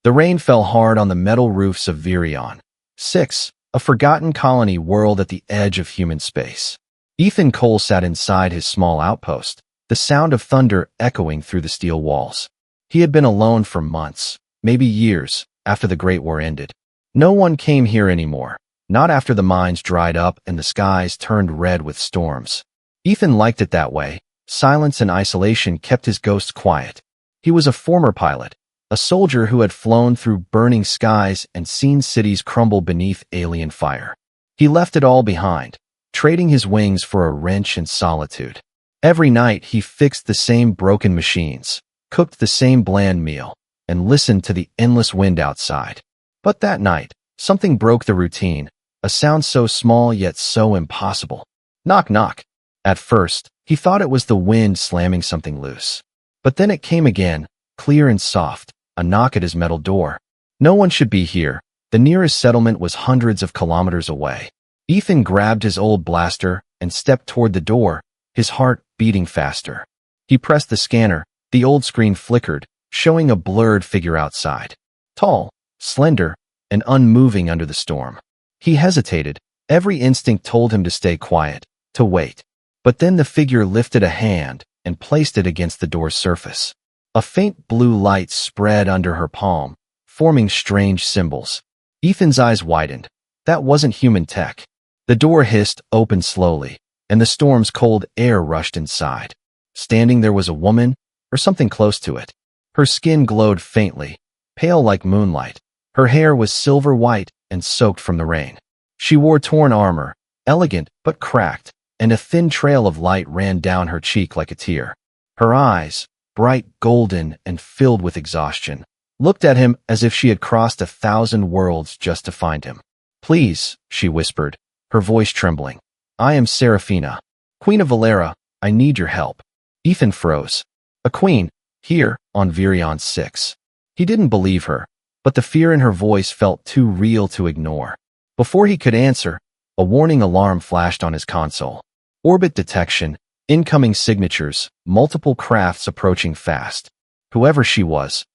The rain fell hard on the metal roofs of Virion 6, a forgotten colony whirled at the edge of human space. Ethan Cole sat inside his small outpost, the sound of thunder echoing through the steel walls. He had been alone for months, maybe years, after the Great War ended. No one came here anymore, not after the mines dried up and the skies turned red with storms. Ethan liked it that way. Silence and isolation kept his ghosts quiet. He was a former pilot, a soldier who had flown through burning skies and seen cities crumble beneath alien fire. He left it all behind, trading his wings for a wrench and solitude. Every night he fixed the same broken machines, cooked the same bland meal, and listened to the endless wind outside. But that night, something broke the routine, a sound so small yet so impossible. Knock, knock. At first, he thought it was the wind slamming something loose. But then it came again, clear and soft, a knock at his metal door. No one should be here. The nearest settlement was hundreds of kilometers away. Ethan grabbed his old blaster and stepped toward the door, his heart beating faster. He pressed the scanner. The old screen flickered, showing a blurred figure outside. Tall, slender, and unmoving under the storm. He hesitated. Every instinct told him to stay quiet, to wait. But then the figure lifted a hand and placed it against the door's surface. A faint blue light spread under her palm, forming strange symbols. Ethan's eyes widened. That wasn't human tech. The door hissed open slowly, and the storm's cold air rushed inside. Standing there was a woman, or something close to it. Her skin glowed faintly, pale like moonlight. Her hair was silver white and soaked from the rain. She wore torn armor, elegant but cracked, and a thin trail of light ran down her cheek like a tear. Her eyes, bright golden and filled with exhaustion, looked at him as if she had crossed 1,000 worlds just to find him. "Please," she whispered, her voice trembling. "I am Seraphina, Queen of Valera. I need your help." Ethan froze. A queen, here, on Virion 6. He didn't believe her, but the fear in her voice felt too real to ignore. Before he could answer, a warning alarm flashed on his console. Orbit detection, incoming signatures, multiple crafts approaching fast. Whoever she was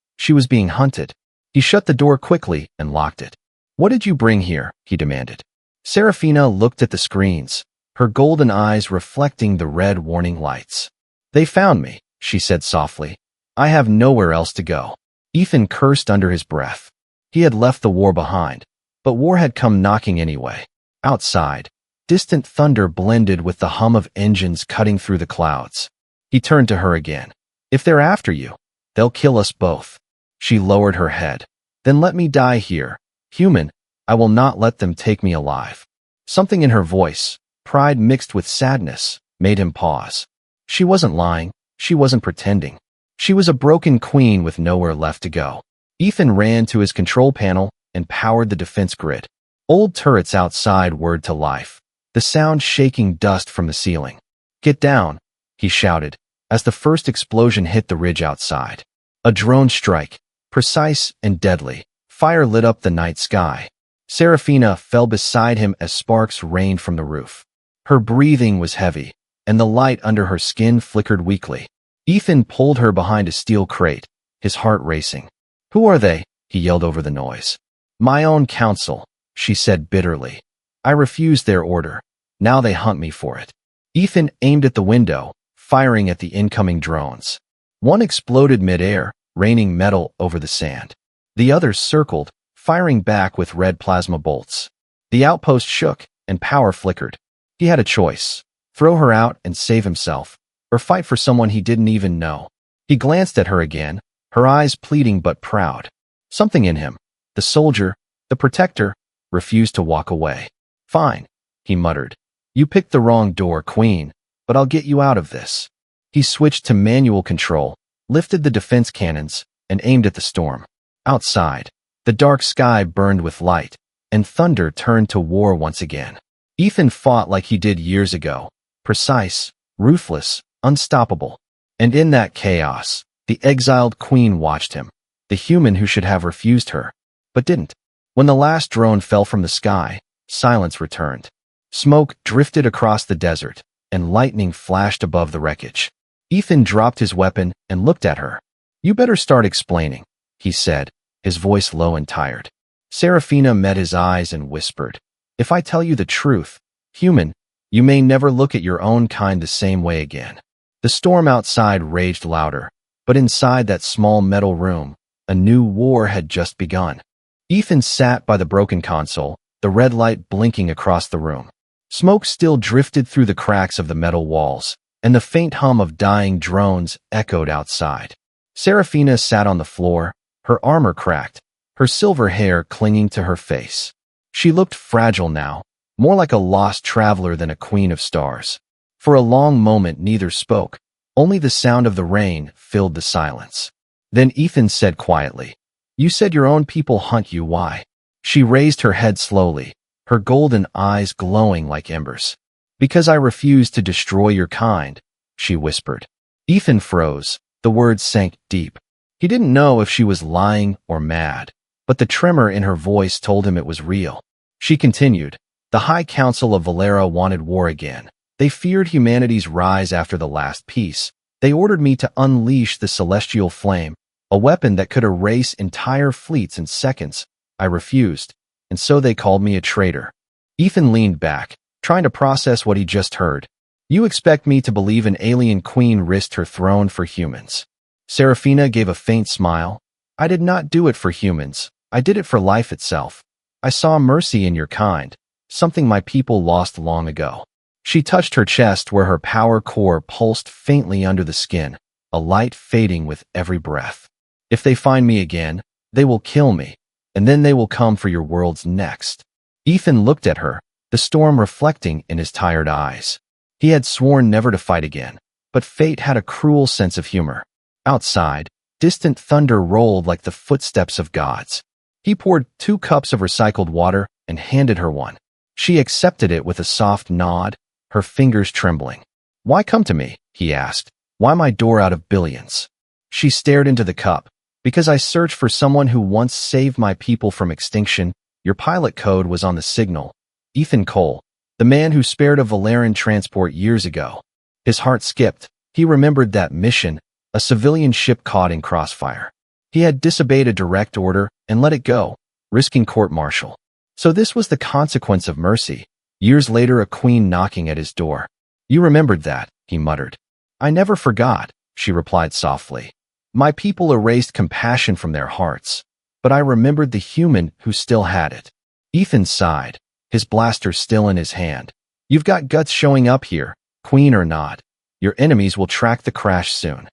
being hunted. He shut the door quickly and locked it. "What did you bring here?" he demanded. Seraphina looked at the screens, her golden eyes reflecting the red warning lights. "They found me," she said softly. "I have nowhere else to go." Ethan cursed under his breath. He had left the war behind, but war had come knocking anyway. Outside, distant thunder blended with the hum of engines cutting through the clouds. He turned to her again. "If they're after you, they'll kill us both." She lowered her head. "Then let me die here. Human, I will not let them take me alive." Something in her voice, pride mixed with sadness, made him pause. She wasn't lying. She wasn't pretending. She was a broken queen with nowhere left to go. Ethan ran to his control panel and powered the defense grid. Old turrets outside whirred to life, the sound shaking dust from the ceiling. "Get down," he shouted, as the first explosion hit the ridge outside. A drone strike, precise and deadly. Fire lit up the night sky. Seraphina fell beside him as sparks rained from the roof. Her breathing was heavy, and the light under her skin flickered weakly. Ethan pulled her behind a steel crate, his heart racing. "Who are they?" he yelled over the noise. "My own council," she said bitterly. "I refused their order. Now they hunt me for it." Ethan aimed at the window, firing at the incoming drones. One exploded mid-air, raining metal over the sand. The others circled, firing back with red plasma bolts. The outpost shook, and power flickered. He had a choice: throw her out and save himself, or fight for someone he didn't even know. He glanced at her again, her eyes pleading but proud. Something in him, the soldier, the protector, refused to walk away. "Fine," he muttered. "You picked the wrong door, Queen, but I'll get you out of this." He switched to manual control, lifted the defense cannons, and aimed at the storm. Outside, the dark sky burned with light, and thunder turned to war once again. Ethan fought like he did years ago, precise, ruthless, unstoppable. And in that chaos, the exiled queen watched him, the human who should have refused her, but didn't. When the last drone fell from the sky, silence returned. Smoke drifted across the desert, and lightning flashed above the wreckage. Ethan dropped his weapon and looked at her. "You better start explaining," he said, his voice low and tired. Serafina met his eyes and whispered, "If I tell you the truth, human, you may never look at your own kind the same way again." The storm outside raged louder, but inside that small metal room, a new war had just begun. Ethan sat by the broken console, the red light blinking across the room. Smoke still drifted through the cracks of the metal walls, and the faint hum of dying drones echoed outside. Serafina sat on the floor, her armor cracked, her silver hair clinging to her face. She looked fragile now, more like a lost traveler than a queen of stars. For a long moment neither spoke, only the sound of the rain filled the silence. Then Ethan said quietly, "You said your own people hunt you, why?" She raised her head slowly, her golden eyes glowing like embers. "Because I refuse to destroy your kind," she whispered. Ethan froze, the words sank deep. He didn't know if she was lying or mad, but the tremor in her voice told him it was real. She continued, "The High Council of Valera wanted war again. They feared humanity's rise after the last peace. They ordered me to unleash the celestial flame, a weapon that could erase entire fleets in seconds. I refused, and so they called me a traitor." Ethan leaned back, trying to process what he just heard. "You expect me to believe an alien queen risked her throne for humans?" Serafina gave a faint smile. "I did not do it for humans. I did it for life itself. I saw mercy in your kind, something my people lost long ago." She touched her chest where her power core pulsed faintly under the skin, a light fading with every breath. "If they find me again, they will kill me, and then they will come for your worlds next." Ethan looked at her, the storm reflecting in his tired eyes. He had sworn never to fight again, but fate had a cruel sense of humor. Outside, distant thunder rolled like the footsteps of gods. He poured 2 cups of recycled water and handed her one. She accepted it with a soft nod, her fingers trembling. "Why come to me?" he asked. "Why my door out of billions?" She stared into the cup. "Because I searched for someone who once saved my people from extinction. Your pilot code was on the signal. Ethan Cole, the man who spared a Valeran transport years ago." His heart skipped. He remembered that mission, a civilian ship caught in crossfire. He had disobeyed a direct order and let it go, risking court-martial. So this was the consequence of mercy. Years later, a queen knocking at his door. "You remembered that," he muttered. "I never forgot," she replied softly. "My people erased compassion from their hearts, but I remembered the human who still had it." Ethan sighed, his blaster still in his hand. "You've got guts showing up here, queen or not. Your enemies will track the crash soon."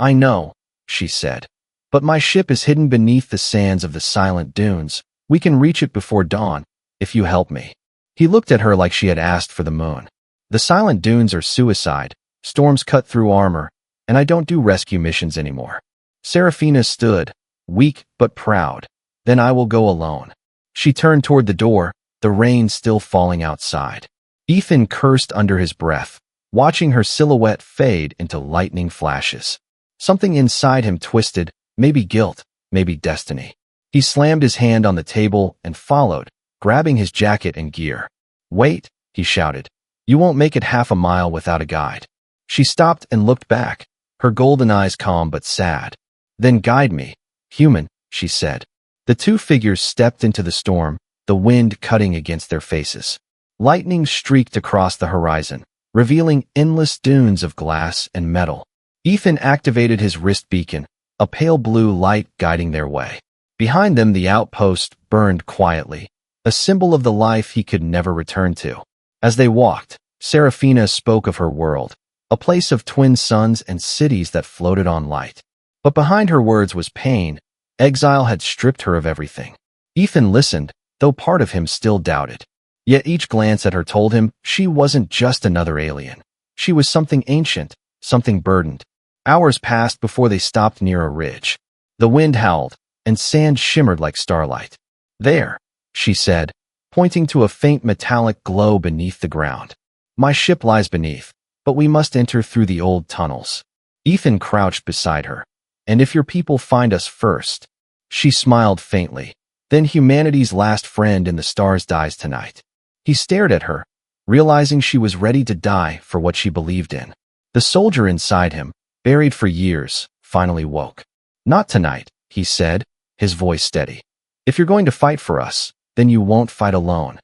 "I know," she said. "But my ship is hidden beneath the sands of the silent dunes. We can reach it before dawn, if you help me." He looked at her like she had asked for the moon. "The silent dunes are suicide. Storms cut through armor, and I don't do rescue missions anymore." Serafina stood, weak but proud. "Then I will go alone." She turned toward the door, the rain still falling outside. Ethan cursed under his breath, watching her silhouette fade into lightning flashes. Something inside him twisted, maybe guilt, maybe destiny. He slammed his hand on the table and followed, grabbing his jacket and gear. "Wait," he shouted. "You won't make it half a mile without a guide." She stopped and looked back, her golden eyes calm but sad. "Then guide me, human," she said. The 2 figures stepped into the storm, the wind cutting against their faces. Lightning streaked across the horizon, revealing endless dunes of glass and metal. Ethan activated his wrist beacon, a pale blue light guiding their way. Behind them, the outpost burned quietly, a symbol of the life he could never return to. As they walked, Serafina spoke of her world, a place of twin suns and cities that floated on light. But behind her words was pain. Exile had stripped her of everything. Ethan listened, though part of him still doubted. Yet each glance at her told him she wasn't just another alien. She was something ancient, something burdened. Hours passed before they stopped near a ridge. The wind howled, and sand shimmered like starlight. "There," she said, pointing to a faint metallic glow beneath the ground. "My ship lies beneath, but we must enter through the old tunnels." Ethan crouched beside her. "And if your people find us first?" She smiled faintly. "Then humanity's last friend in the stars dies tonight." He stared at her, realizing she was ready to die for what she believed in. The soldier inside him, buried for years, finally woke. "Not tonight," he said, his voice steady. If you're going to fight for us, then you won't fight alone.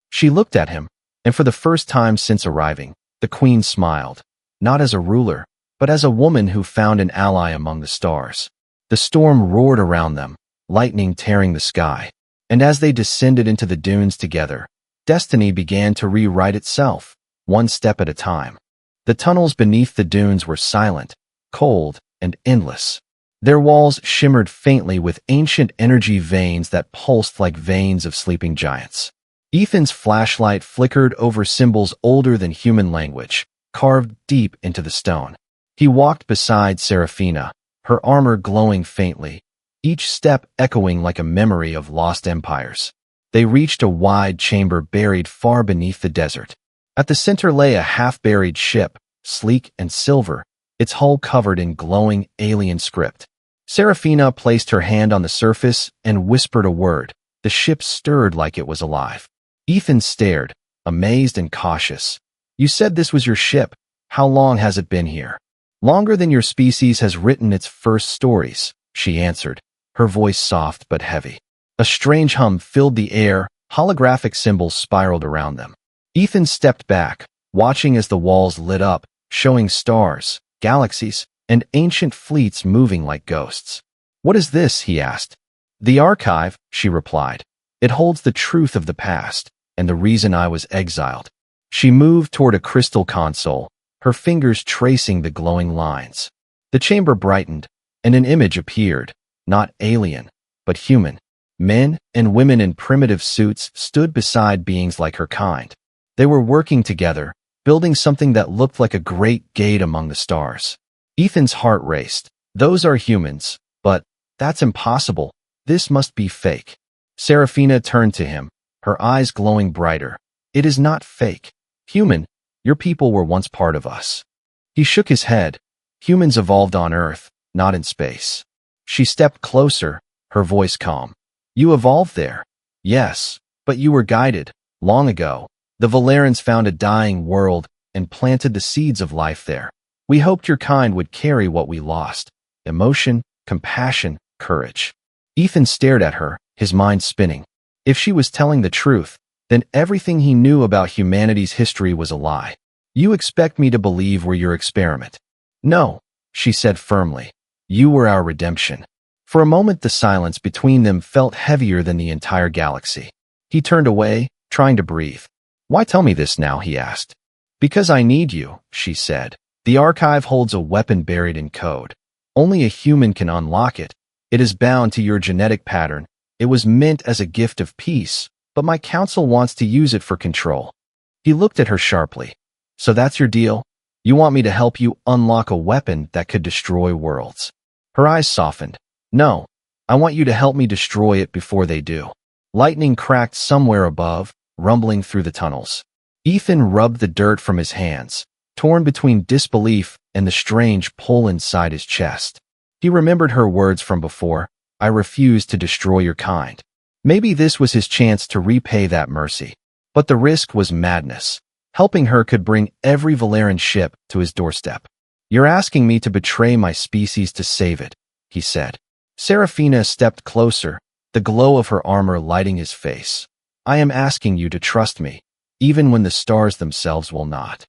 She looked at him, and for the first time since arriving, the queen smiled, not as a ruler, but as a woman who found an ally among the stars. The storm roared around them, lightning tearing the sky, and as they descended into the dunes together, destiny began to rewrite itself, one step at a time. The tunnels beneath the dunes were silent, cold, and endless. Their walls shimmered faintly with ancient energy veins that pulsed like veins of sleeping giants. Ethan's flashlight flickered over symbols older than human language, carved deep into the stone. He walked beside Seraphina, her armor glowing faintly, each step echoing like a memory of lost empires. They reached a wide chamber buried far beneath the desert. At the center lay a half-buried ship, sleek and silver, its hull covered in glowing alien script. Seraphina placed her hand on the surface and whispered a word. The ship stirred like it was alive. Ethan stared, amazed and cautious. "You said this was your ship. How long has it been here?" "Longer than your species has written its first stories," she answered, her voice soft but heavy. A strange hum filled the air, holographic symbols spiraled around them. Ethan stepped back, watching as the walls lit up, showing stars, galaxies, and ancient fleets moving like ghosts. "What is this?" he asked. "The archive," she replied. "It holds the truth of the past, and the reason I was exiled." She moved toward a crystal console, her fingers tracing the glowing lines. The chamber brightened, and an image appeared, not alien, but human. Men and women in primitive suits stood beside beings like her kind. They were working together, building something that looked like a great gate among the stars. Ethan's heart raced. Those are humans, but that's impossible. This must be fake. Seraphina turned to him, her eyes glowing brighter. "It is not fake. Human, your people were once part of us." He shook his head. "Humans evolved on Earth, not in space." She stepped closer, her voice calm. "You evolved there. Yes, but you were guided. Long ago, the Valerans found a dying world and planted the seeds of life there. We hoped your kind would carry what we lost: emotion, compassion, courage." Ethan stared at her, his mind spinning. If she was telling the truth, then everything he knew about humanity's history was a lie. "You expect me to believe we're your experiment?" "No," she said firmly. "You were our redemption." For a moment the silence between them felt heavier than the entire galaxy. He turned away, trying to breathe. "Why tell me this now?" he asked. "Because I need you," she said. "The archive holds a weapon buried in code. Only a human can unlock it. It is bound to your genetic pattern. It was meant as a gift of peace, but my council wants to use it for control." He looked at her sharply. "So that's your deal? You want me to help you unlock a weapon that could destroy worlds?" Her eyes softened. "No, I want you to help me destroy it before they do." Lightning cracked somewhere above, rumbling through the tunnels. Ethan rubbed the dirt from his hands, torn between disbelief and the strange pull inside his chest. He remembered her words from before, "I refuse to destroy your kind." Maybe this was his chance to repay that mercy. But the risk was madness. Helping her could bring every Valeran ship to his doorstep. "You're asking me to betray my species to save it," he said. Seraphina stepped closer, the glow of her armor lighting his face. "I am asking you to trust me, even when the stars themselves will not."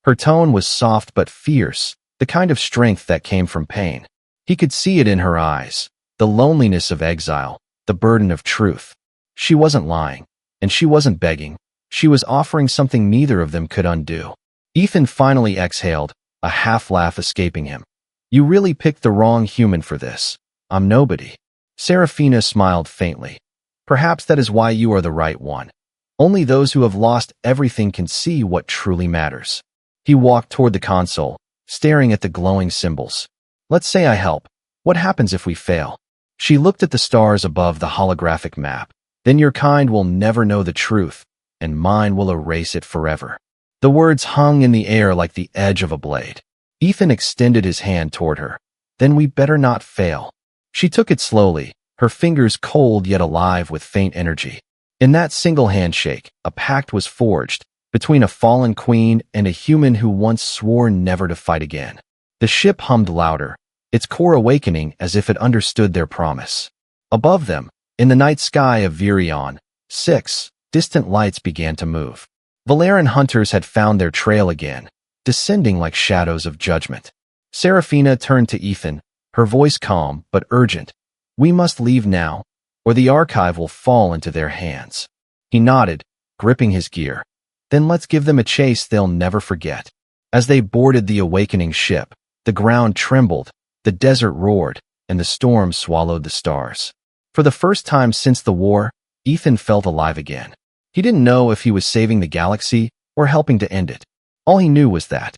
Her tone was soft but fierce, the kind of strength that came from pain. He could see it in her eyes, the loneliness of exile, the burden of truth. She wasn't lying, and she wasn't begging. She was offering something neither of them could undo. Ethan finally exhaled, a half-laugh escaping him. "You really picked the wrong human for this. I'm nobody." Seraphina smiled faintly. "Perhaps that is why you are the right one. Only those who have lost everything can see what truly matters." He walked toward the console, staring at the glowing symbols. "Let's say I help. What happens if we fail?" She looked at the stars above the holographic map. "Then your kind will never know the truth, and mine will erase it forever." The words hung in the air like the edge of a blade. Ethan extended his hand toward her. "Then we better not fail." She took it slowly, her fingers cold yet alive with faint energy. In that single handshake, a pact was forged between a fallen queen and a human who once swore never to fight again. The ship hummed louder, its core awakening as if it understood their promise. Above them, in the night sky of Virion, 6 distant lights began to move. Valerian hunters had found their trail again, descending like shadows of judgment. Seraphina turned to Ethan, her voice calm but urgent. "We must leave now, or the archive will fall into their hands." He nodded, gripping his gear. "Then let's give them a chase they'll never forget." As they boarded the awakening ship, the ground trembled, the desert roared, and the storm swallowed the stars. For the first time since the war, Ethan felt alive again. He didn't know if he was saving the galaxy or helping to end it. All he knew was that.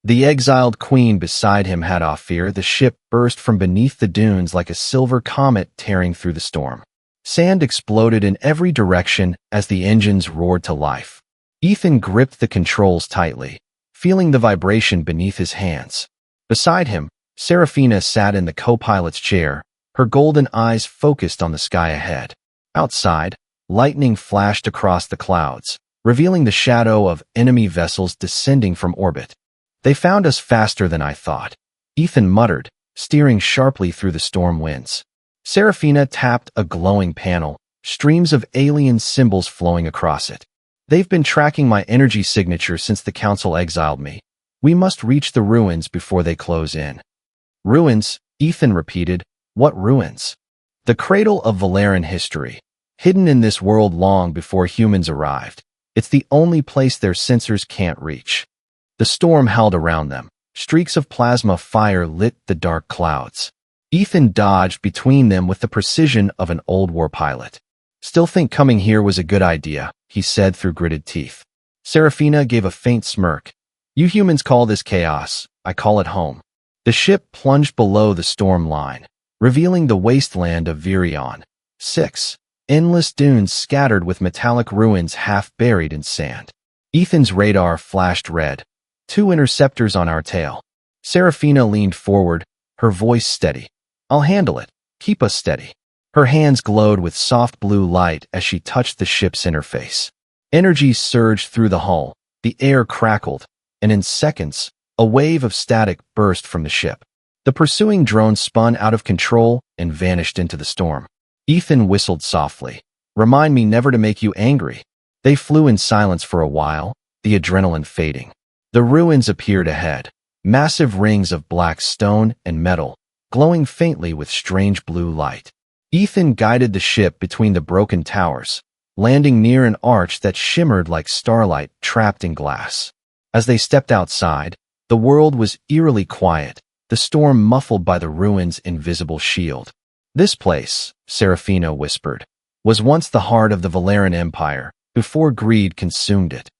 The exiled queen beside him had Ophir. The ship burst from beneath the dunes like a silver comet tearing through the storm. Sand exploded in every direction as the engines roared to life. Ethan gripped the controls tightly, feeling the vibration beneath his hands. Beside him, Seraphina sat in the co-pilot's chair, her golden eyes focused on the sky ahead. Outside, lightning flashed across the clouds, revealing the shadow of enemy vessels descending from orbit. "They found us faster than I thought," Ethan muttered, steering sharply through the storm winds. Seraphina tapped a glowing panel, streams of alien symbols flowing across it. "They've been tracking my energy signature since the Council exiled me. We must reach the ruins before they close in." "Ruins," Ethan repeated. "What ruins?" "The cradle of Valerian history, hidden in this world long before humans arrived. It's the only place their sensors can't reach." The storm howled around them. Streaks of plasma fire lit the dark clouds. Ethan dodged between them with the precision of an old war pilot. "Still think coming here was a good idea," he said through gritted teeth. Seraphina gave a faint smirk. "You humans call this chaos. I call it home." The ship plunged below the storm line, revealing the wasteland of Virion. 6 endless dunes scattered with metallic ruins half buried in sand. Ethan's radar flashed red. "2 interceptors on our tail." Seraphina leaned forward, her voice steady. "I'll handle it. Keep us steady." Her hands glowed with soft blue light as she touched the ship's interface. Energy surged through the hull, the air crackled, and in seconds, a wave of static burst from the ship. The pursuing drone spun out of control and vanished into the storm. Ethan whistled softly. "Remind me never to make you angry." They flew in silence for a while, the adrenaline fading. The ruins appeared ahead, massive rings of black stone and metal, glowing faintly with strange blue light. Ethan guided the ship between the broken towers, landing near an arch that shimmered like starlight trapped in glass. As they stepped outside, the world was eerily quiet, the storm muffled by the ruins' invisible shield. "This place," Seraphina whispered, "was once the heart of the Valerian Empire, before greed consumed it."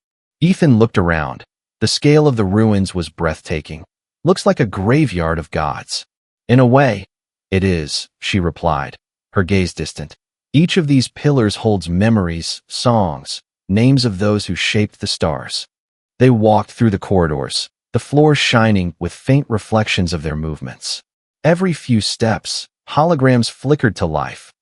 Ethan looked around. The scale of the ruins was breathtaking. "Looks like a graveyard of gods." "In a way, it is," she replied, her gaze distant. "Each of these pillars holds memories, songs, names of those who shaped the stars." They walked through the corridors, the floor shining with faint reflections of their movements. Every few steps, holograms flickered to life.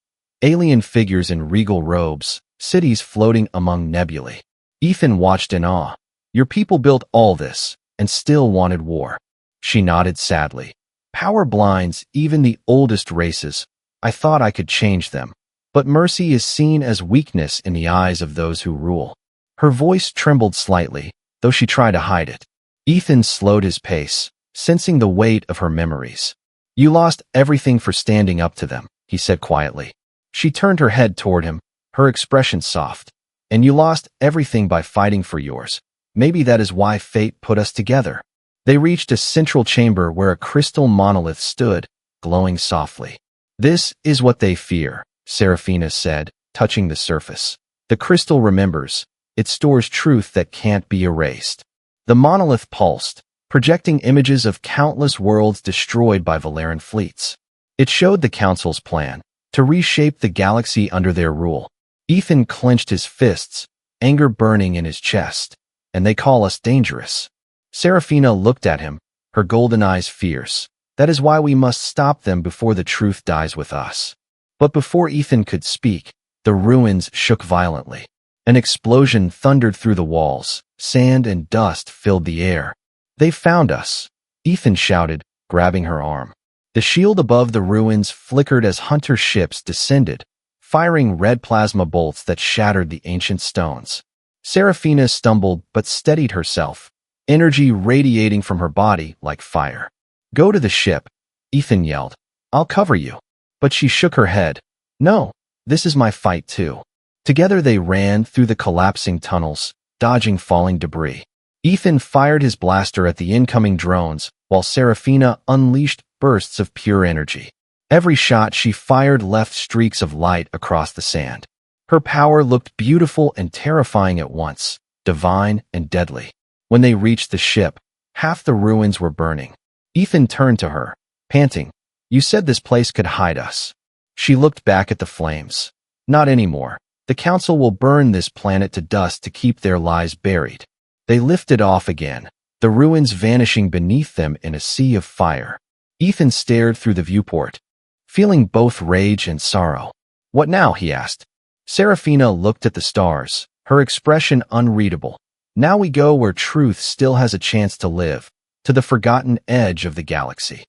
Alien figures in regal robes, cities floating among nebulae. Ethan watched in awe. "Your people built all this, and still wanted war." She nodded sadly. "Power blinds even the oldest races. I thought I could change them. But mercy is seen as weakness in the eyes of those who rule." Her voice trembled slightly, though she tried to hide it. Ethan slowed his pace, sensing the weight of her memories. "You lost everything for standing up to them," he said quietly. She turned her head toward him, her expression soft. "And you lost everything by fighting for yours. Maybe that is why fate put us together." They reached a central chamber where a crystal monolith stood, glowing softly. "This is what they fear," Seraphina said, touching the surface. "The crystal remembers. It stores truth that can't be erased." The monolith pulsed, projecting images of countless worlds destroyed by Valerian fleets. It showed the Council's plan to reshape the galaxy under their rule. Ethan clenched his fists, anger burning in his chest. "And they call us dangerous." Seraphina looked at him, her golden eyes fierce. "That is why we must stop them before the truth dies with us." But before Ethan could speak, the ruins shook violently. An explosion thundered through the walls. Sand and dust filled the air. "They found us," Ethan shouted, grabbing her arm. The shield above the ruins flickered as hunter ships descended, firing red plasma bolts that shattered the ancient stones. Seraphina stumbled but steadied herself, energy radiating from her body like fire. "Go to the ship," Ethan yelled. "I'll cover you." But she shook her head. "No, this is my fight too." Together they ran through the collapsing tunnels, dodging falling debris. Ethan fired his blaster at the incoming drones, while Seraphina unleashed bursts of pure energy. Every shot she fired left streaks of light across the sand. Her power looked beautiful and terrifying at once, divine and deadly. When they reached the ship, half the ruins were burning. Ethan turned to her, panting. "You said this place could hide us." She looked back at the flames. "Not anymore. The Council will burn this planet to dust to keep their lies buried." They lifted off again, the ruins vanishing beneath them in a sea of fire. Ethan stared through the viewport, feeling both rage and sorrow. "What now?" he asked. Seraphina looked at the stars, her expression unreadable. "Now we go where truth still has a chance to live, to the forgotten edge of the galaxy."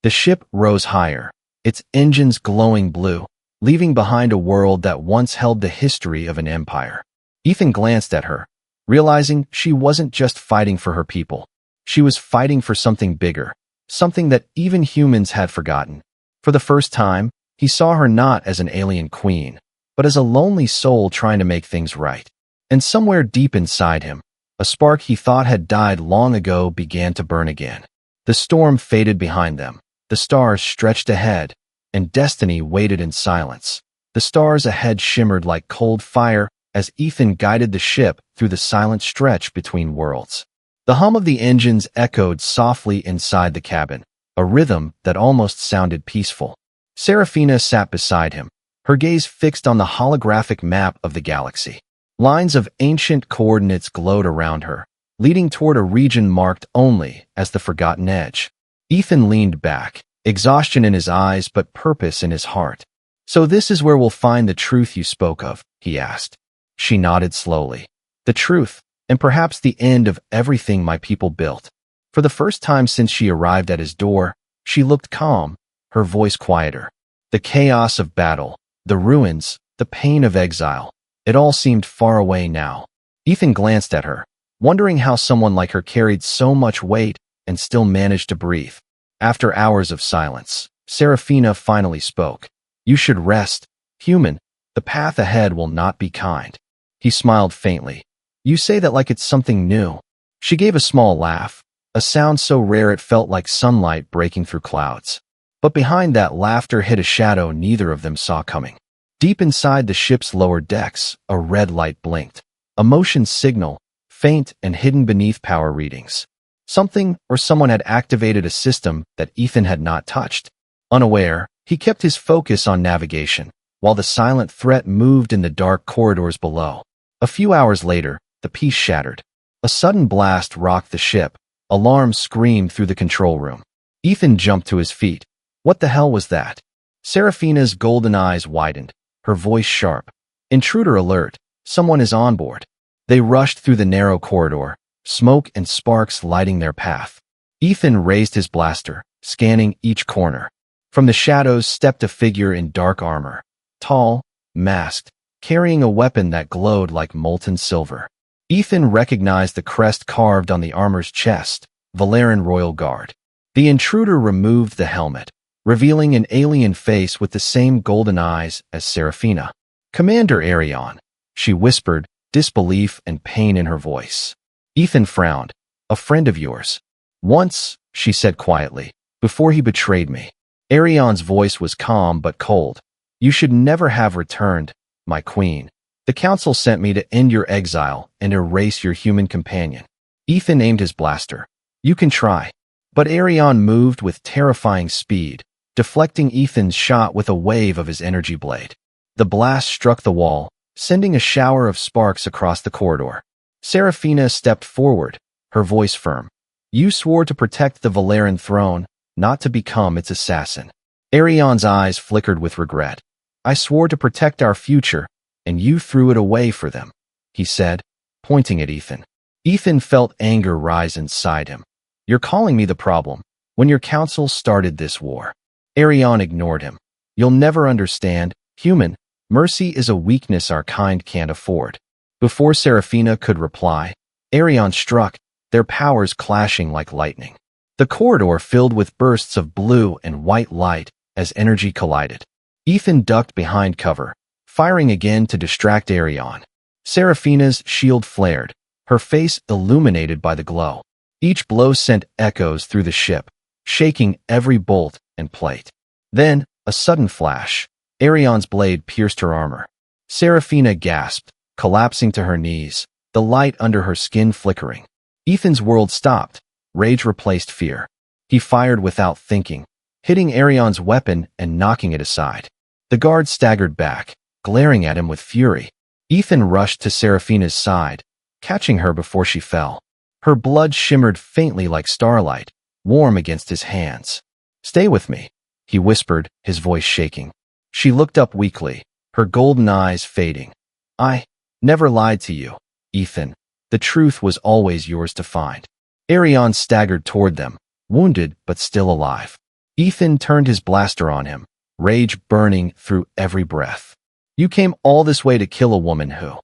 The ship rose higher, its engines glowing blue, leaving behind a world that once held the history of an empire. Ethan glanced at her, realizing she wasn't just fighting for her people. She was fighting for something bigger, something that even humans had forgotten. For the first time, he saw her not as an alien queen, but as a lonely soul trying to make things right. And somewhere deep inside him, a spark he thought had died long ago began to burn again. The storm faded behind them. The stars stretched ahead, and destiny waited in silence. The stars ahead shimmered like cold fire as Ethan guided the ship through the silent stretch between worlds. The hum of the engines echoed softly inside the cabin, a rhythm that almost sounded peaceful. Seraphina sat beside him, her gaze fixed on the holographic map of the galaxy. Lines of ancient coordinates glowed around her, leading toward a region marked only as the Forgotten Edge. Ethan leaned back, exhaustion in his eyes but purpose in his heart. "So this is where we'll find the truth you spoke of?" he asked. She nodded slowly. "The truth, and perhaps the end of everything my people built." For the first time since she arrived at his door, she looked calm, her voice quieter. The chaos of battle, the ruins, the pain of exile, it all seemed far away now. Ethan glanced at her, wondering how someone like her carried so much weight and still managed to breathe. After hours of silence, Seraphina finally spoke. "You should rest, human. The path ahead will not be kind." He smiled faintly. "You say that like it's something new." She gave a small laugh, a sound so rare it felt like sunlight breaking through clouds. But behind that laughter hid a shadow neither of them saw coming. Deep inside the ship's lower decks, a red light blinked. A motion signal, faint and hidden beneath power readings. Something or someone had activated a system that Ethan had not touched. Unaware, he kept his focus on navigation, while the silent threat moved in the dark corridors below. A few hours later, the peace shattered. A sudden blast rocked the ship. Alarm screamed through the control room. Ethan jumped to his feet. What the hell was that? Seraphina's golden eyes widened, her voice sharp. "Intruder alert. Someone is on board." They rushed through the narrow corridor, smoke and sparks lighting their path. Ethan raised his blaster, scanning each corner. From the shadows stepped a figure in dark armor, tall, masked, carrying a weapon that glowed like molten silver. Ethan recognized the crest carved on the armor's chest, Valeran Royal Guard. The intruder removed the helmet, revealing an alien face with the same golden eyes as Seraphina. "Commander Arion," she whispered, disbelief and pain in her voice. Ethan frowned. "A friend of yours." "Once," she said quietly, "before he betrayed me." Arion's voice was calm but cold. "You should never have returned, my queen. The council sent me to end your exile and erase your human companion." Ethan aimed his blaster. "You can try." But Arion moved with terrifying speed, deflecting Ethan's shot with a wave of his energy blade. The blast struck the wall, sending a shower of sparks across the corridor. Seraphina stepped forward, her voice firm. "You swore to protect the Valeran throne, not to become its assassin." Arion's eyes flickered with regret. "I swore to protect our future, and you threw it away for them," he said, pointing at Ethan. Ethan felt anger rise inside him. "You're calling me the problem, when your council started this war." Arion ignored him. You'll never understand, human. Mercy is a weakness our kind can't afford. Before Seraphina could reply, Arion struck, their powers clashing like lightning. The corridor filled with bursts of blue and white light as energy collided. Ethan ducked behind cover, firing again to distract Arion. Seraphina's shield flared, her face illuminated by the glow. Each blow sent echoes through the ship, shaking every bolt and plate. Then, a sudden flash. Arion's blade pierced her armor. Seraphina gasped, collapsing to her knees, the light under her skin flickering. Ethan's world stopped. Rage replaced fear. He fired without thinking, hitting Arion's weapon and knocking it aside. The guard staggered back, glaring at him with fury. Ethan rushed to Seraphina's side, catching her before she fell. Her blood shimmered faintly like starlight, warm against his hands. "Stay with me," he whispered, his voice shaking. She looked up weakly, her golden eyes fading. "I never lied to you, Ethan. The truth was always yours to find." Arion staggered toward them, wounded but still alive. Ethan turned his blaster on him, rage burning through every breath. "You came all this way to kill a woman who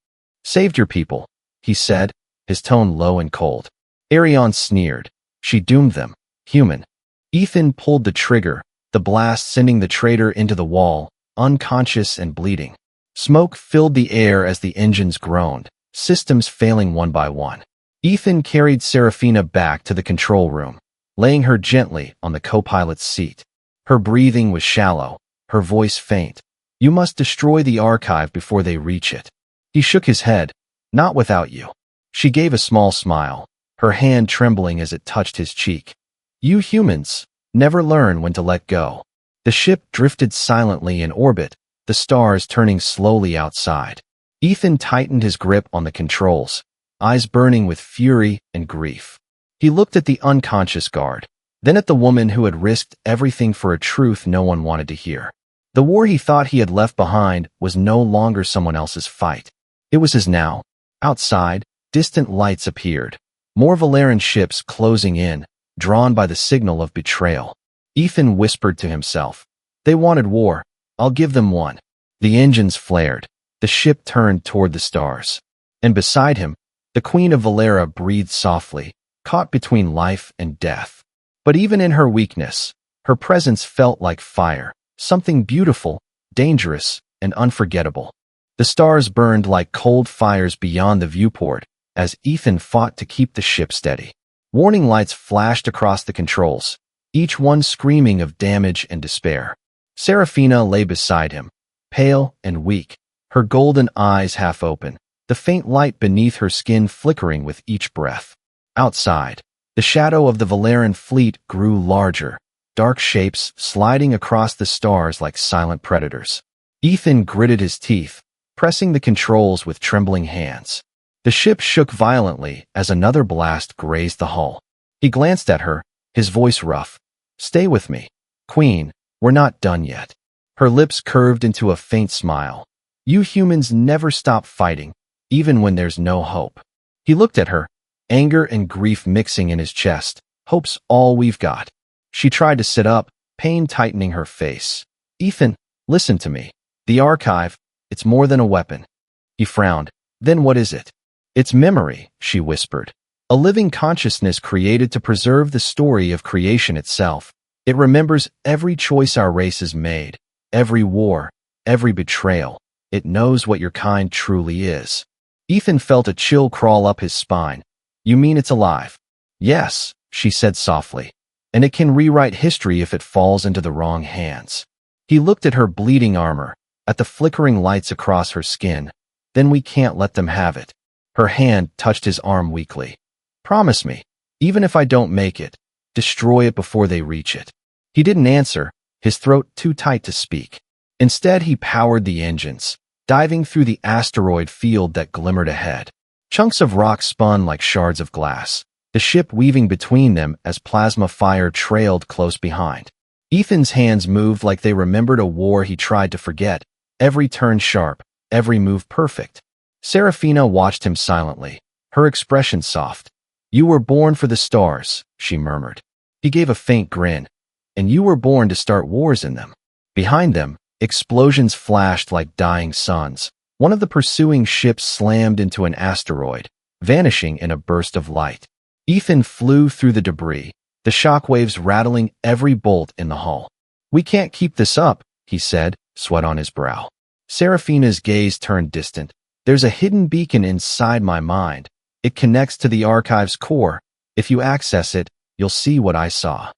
saved your people," he said, his tone low and cold. Arion sneered. "She doomed them, human." Ethan pulled the trigger, the blast sending the traitor into the wall, unconscious and bleeding. Smoke filled the air as the engines groaned, systems failing one by one. Ethan carried Seraphina back to the control room, laying her gently on the co-pilot's seat. Her breathing was shallow, her voice faint. "You must destroy the archive before they reach it." He shook his head. "Not without you." She gave a small smile, her hand trembling as it touched his cheek. "You humans never learn when to let go." The ship drifted silently in orbit, the stars turning slowly outside. Ethan tightened his grip on the controls, eyes burning with fury and grief. He looked at the unconscious guard, then at the woman who had risked everything for a truth no one wanted to hear. The war he thought he had left behind was no longer someone else's fight. It was his now. Outside, distant lights appeared, more Valeran ships closing in, drawn by the signal of betrayal. Ethan whispered to himself, "They wanted war. I'll give them one." The engines flared. The ship turned toward the stars. And beside him, the Queen of Valera breathed softly, caught between life and death. But even in her weakness, her presence felt like fire, something beautiful, dangerous, and unforgettable. The stars burned like cold fires beyond the viewport as Ethan fought to keep the ship steady. Warning lights flashed across the controls, each one screaming of damage and despair. Seraphina lay beside him, pale and weak, her golden eyes half open, the faint light beneath her skin flickering with each breath. Outside, the shadow of the Valeran fleet grew larger, dark shapes sliding across the stars like silent predators. Ethan gritted his teeth, pressing the controls with trembling hands. The ship shook violently as another blast grazed the hull. He glanced at her, his voice rough. "Stay with me, Queen, we're not done yet." Her lips curved into a faint smile. "You humans never stop fighting, even when there's no hope." He looked at her, anger and grief mixing in his chest. "Hope's all we've got." She tried to sit up, pain tightening her face. "Ethan, listen to me. The archive, it's more than a weapon." He frowned. "Then what is it?" "It's memory," she whispered. "A living consciousness created to preserve the story of creation itself. It remembers every choice our race has made, every war, every betrayal. It knows what your kind truly is." Ethan felt a chill crawl up his spine. "You mean it's alive?" "Yes," she said softly. "And it can rewrite history if it falls into the wrong hands." He looked at her bleeding armor, at the flickering lights across her skin. "Then we can't let them have it." Her hand touched his arm weakly. "Promise me, even if I don't make it, destroy it before they reach it." He didn't answer, his throat too tight to speak. Instead, he powered the engines, diving through the asteroid field that glimmered ahead. Chunks of rock spun like shards of glass, the ship weaving between them as plasma fire trailed close behind. Ethan's hands moved like they remembered a war he tried to forget, every turn sharp, every move perfect. Seraphina watched him silently, her expression soft. "You were born for the stars," she murmured. He gave a faint grin. and you were born to start wars in them. Behind them, explosions flashed like dying suns. One of the pursuing ships slammed into an asteroid, vanishing in a burst of light. Ethan flew through the debris, the shockwaves rattling every bolt in the hull. "We can't keep this up," he said, sweat on his brow. Seraphina's gaze turned distant. "There's a hidden beacon inside my mind. It connects to the archive's core. If you access it, you'll see what I saw."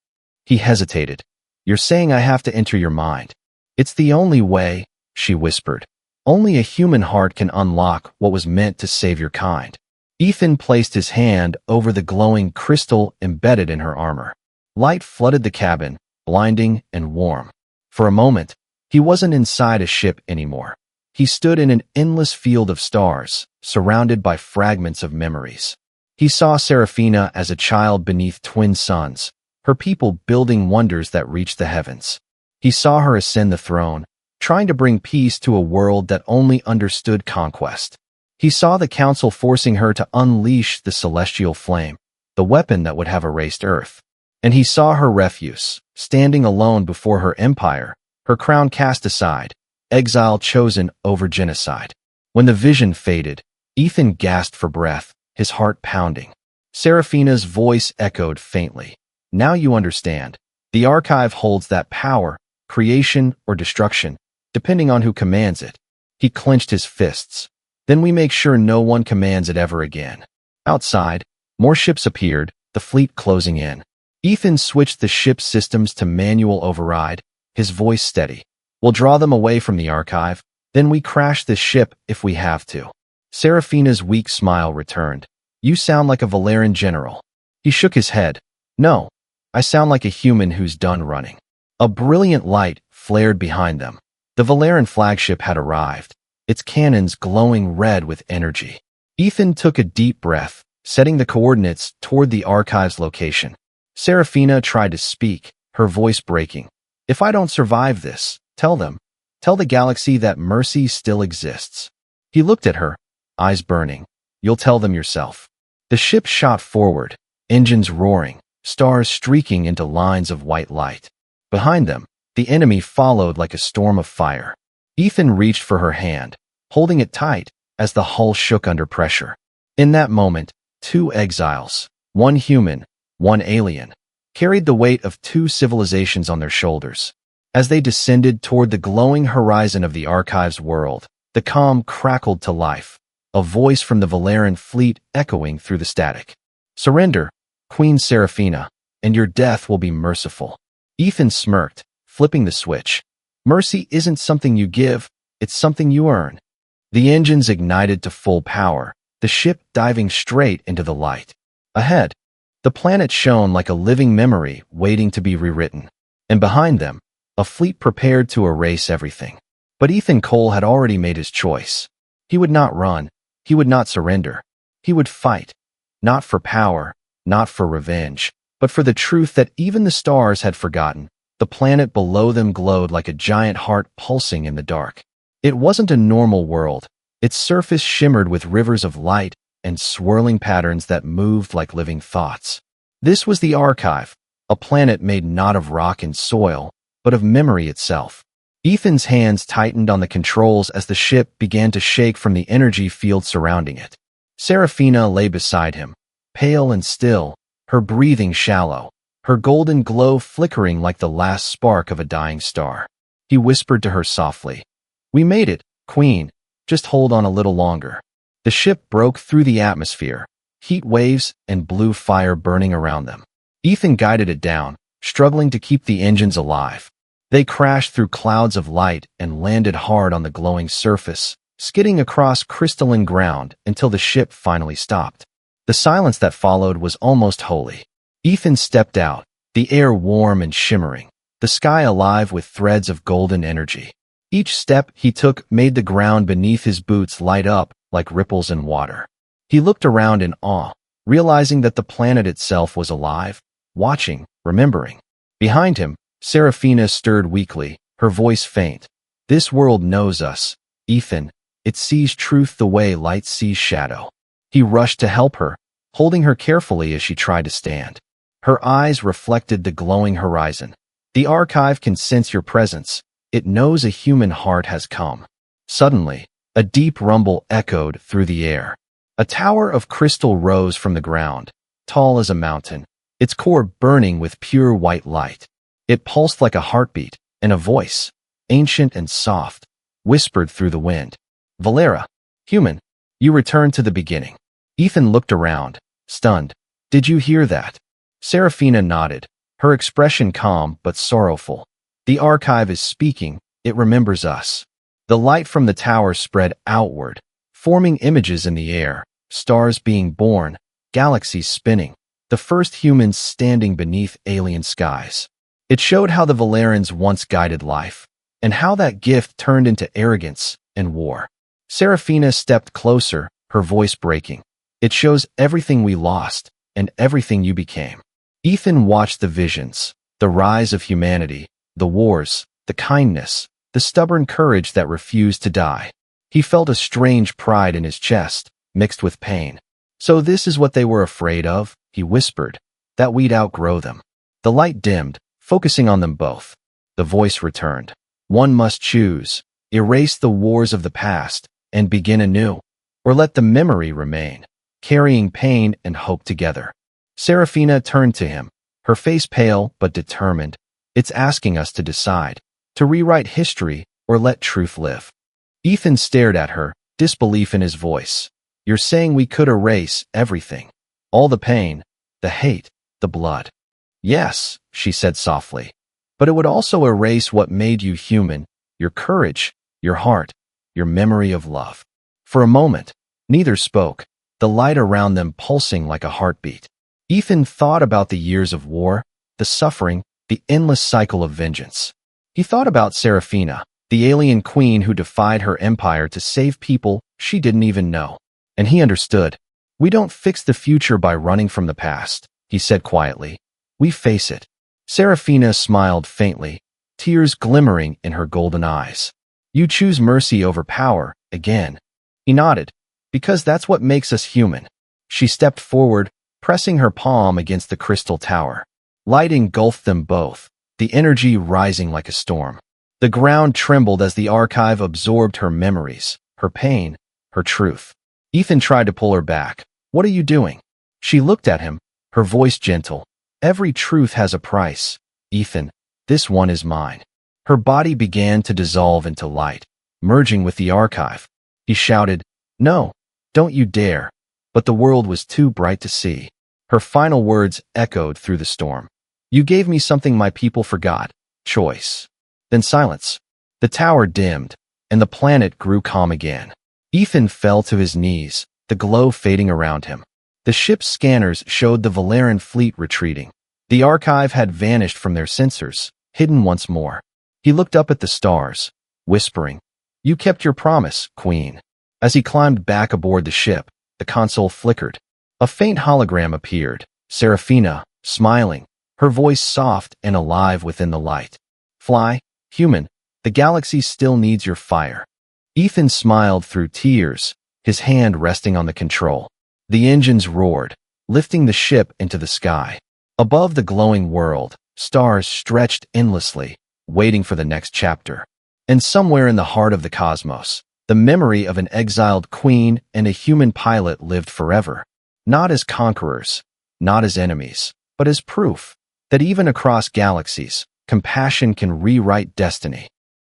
He hesitated. "You're saying I have to enter your mind?" "It's the only way," she whispered. "Only a human heart can unlock what was meant to save your kind." Ethan placed his hand over the glowing crystal embedded in her armor. Light flooded the cabin, blinding and warm. For a moment, he wasn't inside a ship anymore. He stood in an endless field of stars, surrounded by fragments of memories. He saw Seraphina as a child beneath twin suns, her people building wonders that reached the heavens. He saw her ascend the throne, trying to bring peace to a world that only understood conquest. He saw the council forcing her to unleash the celestial flame, the weapon that would have erased Earth. And he saw her refuse, standing alone before her empire, her crown cast aside, exile chosen over genocide. When the vision faded, Ethan gasped for breath, his heart pounding. Seraphina's voice echoed faintly. "Now you understand. The archive holds that power, creation or destruction, depending on who commands it." He clenched his fists. "Then we make sure no one commands it ever again." Outside, more ships appeared, the fleet closing in. Ethan switched the ship's systems to manual override, his voice steady. "We'll draw them away from the archive, then we crash this ship if we have to." Seraphina's weak smile returned. "You sound like a Valerian general." He shook his head. "No, I sound like a human who's done running." A brilliant light flared behind them. The Valerian flagship had arrived, its cannons glowing red with energy. Ethan took a deep breath, setting the coordinates toward the archive's location. Seraphina tried to speak, her voice breaking. "If I don't survive this, tell the galaxy that mercy still exists." He looked at her, eyes burning. "You'll tell them yourself." The ship shot forward, engines roaring, stars streaking into lines of white light. Behind them, the enemy followed like a storm of fire. Ethan reached for her hand, holding it tight as the hull shook under pressure. In that moment, two exiles, one human, one alien, carried the weight of two civilizations on their shoulders. As they descended toward the glowing horizon of the archive's world, the comm crackled to life, a voice from the Valerian fleet echoing through the static. "Surrender, Queen Seraphina, and your death will be merciful." Ethan smirked, flipping the switch. "Mercy isn't something you give, it's something you earn." The engines ignited to full power, the ship diving straight into the light. Ahead, the planet shone like a living memory waiting to be rewritten. And behind them, a fleet prepared to erase everything. But Ethan Cole had already made his choice. He would not run. He would not surrender. He would fight. Not for power, not for revenge, but for the truth that even the stars had forgotten. The planet below them glowed like a giant heart pulsing in the dark. It wasn't a normal world. Its surface shimmered with rivers of light and swirling patterns that moved like living thoughts. This was the archive, a planet made not of rock and soil, but of memory itself. Ethan's hands tightened on the controls as the ship began to shake from the energy field surrounding it. Seraphina lay beside him, pale and still, her breathing shallow, her golden glow flickering like the last spark of a dying star. He whispered to her softly, "We made it, Queen. Just hold on a little longer." The ship broke through the atmosphere, heat waves and blue fire burning around them. Ethan guided it down, struggling to keep the engines alive. They crashed through clouds of light and landed hard on the glowing surface, skidding across crystalline ground until the ship finally stopped. The silence that followed was almost holy. Ethan stepped out, the air warm and shimmering, the sky alive with threads of golden energy. Each step he took made the ground beneath his boots light up like ripples in water. He looked around in awe, realizing that the planet itself was alive, watching, remembering. Behind him, Seraphina stirred weakly, her voice faint. "This world knows us, Ethan. It sees truth the way light sees shadow." He rushed to help her, holding her carefully as she tried to stand. Her eyes reflected the glowing horizon. The archive can sense your presence. It knows a human heart has come. Suddenly, a deep rumble echoed through the air. A tower of crystal rose from the ground, tall as a mountain, its core burning with pure white light. It pulsed like a heartbeat, and a voice, ancient and soft, whispered through the wind. "Valera, human, you returned to the beginning." Ethan looked around, stunned. "Did you hear that?" Serafina nodded, her expression calm but sorrowful. "The archive is speaking. It remembers us." The light from the tower spread outward, forming images in the air, stars being born, galaxies spinning, the first humans standing beneath alien skies. It showed how the Valerans once guided life, and how that gift turned into arrogance and war. Serafina stepped closer, her voice breaking. "It shows everything we lost, and everything you became." Ethan watched the visions, the rise of humanity, the wars, the kindness, the stubborn courage that refused to die. He felt a strange pride in his chest, mixed with pain. "So this is what they were afraid of," he whispered, "that we'd outgrow them." The light dimmed, focusing on them both. The voice returned. "One must choose, erase the wars of the past, and begin anew, or let the memory remain, carrying pain and hope together." Serafina turned to him, her face pale but determined. "It's asking us to decide, to rewrite history or let truth live." Ethan stared at her, disbelief in his voice. "You're saying we could erase everything? All the pain, the hate, the blood?" "Yes," she said softly. "But it would also erase what made you human, your courage, your heart, your memory of love." For a moment, neither spoke, the light around them pulsing like a heartbeat. Ethan thought about the years of war, the suffering, the endless cycle of vengeance. He thought about Serafina, the alien queen who defied her empire to save people she didn't even know. And he understood. "We don't fix the future by running from the past," he said quietly. "We face it." Serafina smiled faintly, tears glimmering in her golden eyes. "You choose mercy over power, again." He nodded. "Because that's what makes us human." She stepped forward, pressing her palm against the crystal tower. Light engulfed them both, the energy rising like a storm. The ground trembled as the archive absorbed her memories, her pain, her truth. Ethan tried to pull her back. "What are you doing?" She looked at him, her voice gentle. "Every truth has a price. Ethan, this one is mine." Her body began to dissolve into light, merging with the archive. He shouted, "No, don't you dare." But the world was too bright to see. Her final words echoed through the storm. "You gave me something my people forgot. Choice." Then silence. The tower dimmed, and the planet grew calm again. Ethan fell to his knees, the glow fading around him. The ship's scanners showed the Valeran fleet retreating. The archive had vanished from their sensors, hidden once more. He looked up at the stars, whispering, "You kept your promise, Queen." As he climbed back aboard the ship, the console flickered. A faint hologram appeared, Serafina, smiling, her voice soft and alive within the light. "Fly, human, the galaxy still needs your fire." Ethan smiled through tears, his hand resting on the control. The engines roared, lifting the ship into the sky. Above the glowing world, stars stretched endlessly, waiting for the next chapter. And somewhere in the heart of the cosmos, the memory of an exiled queen and a human pilot lived forever, not as conquerors, not as enemies, but as proof that even across galaxies, compassion can rewrite destiny.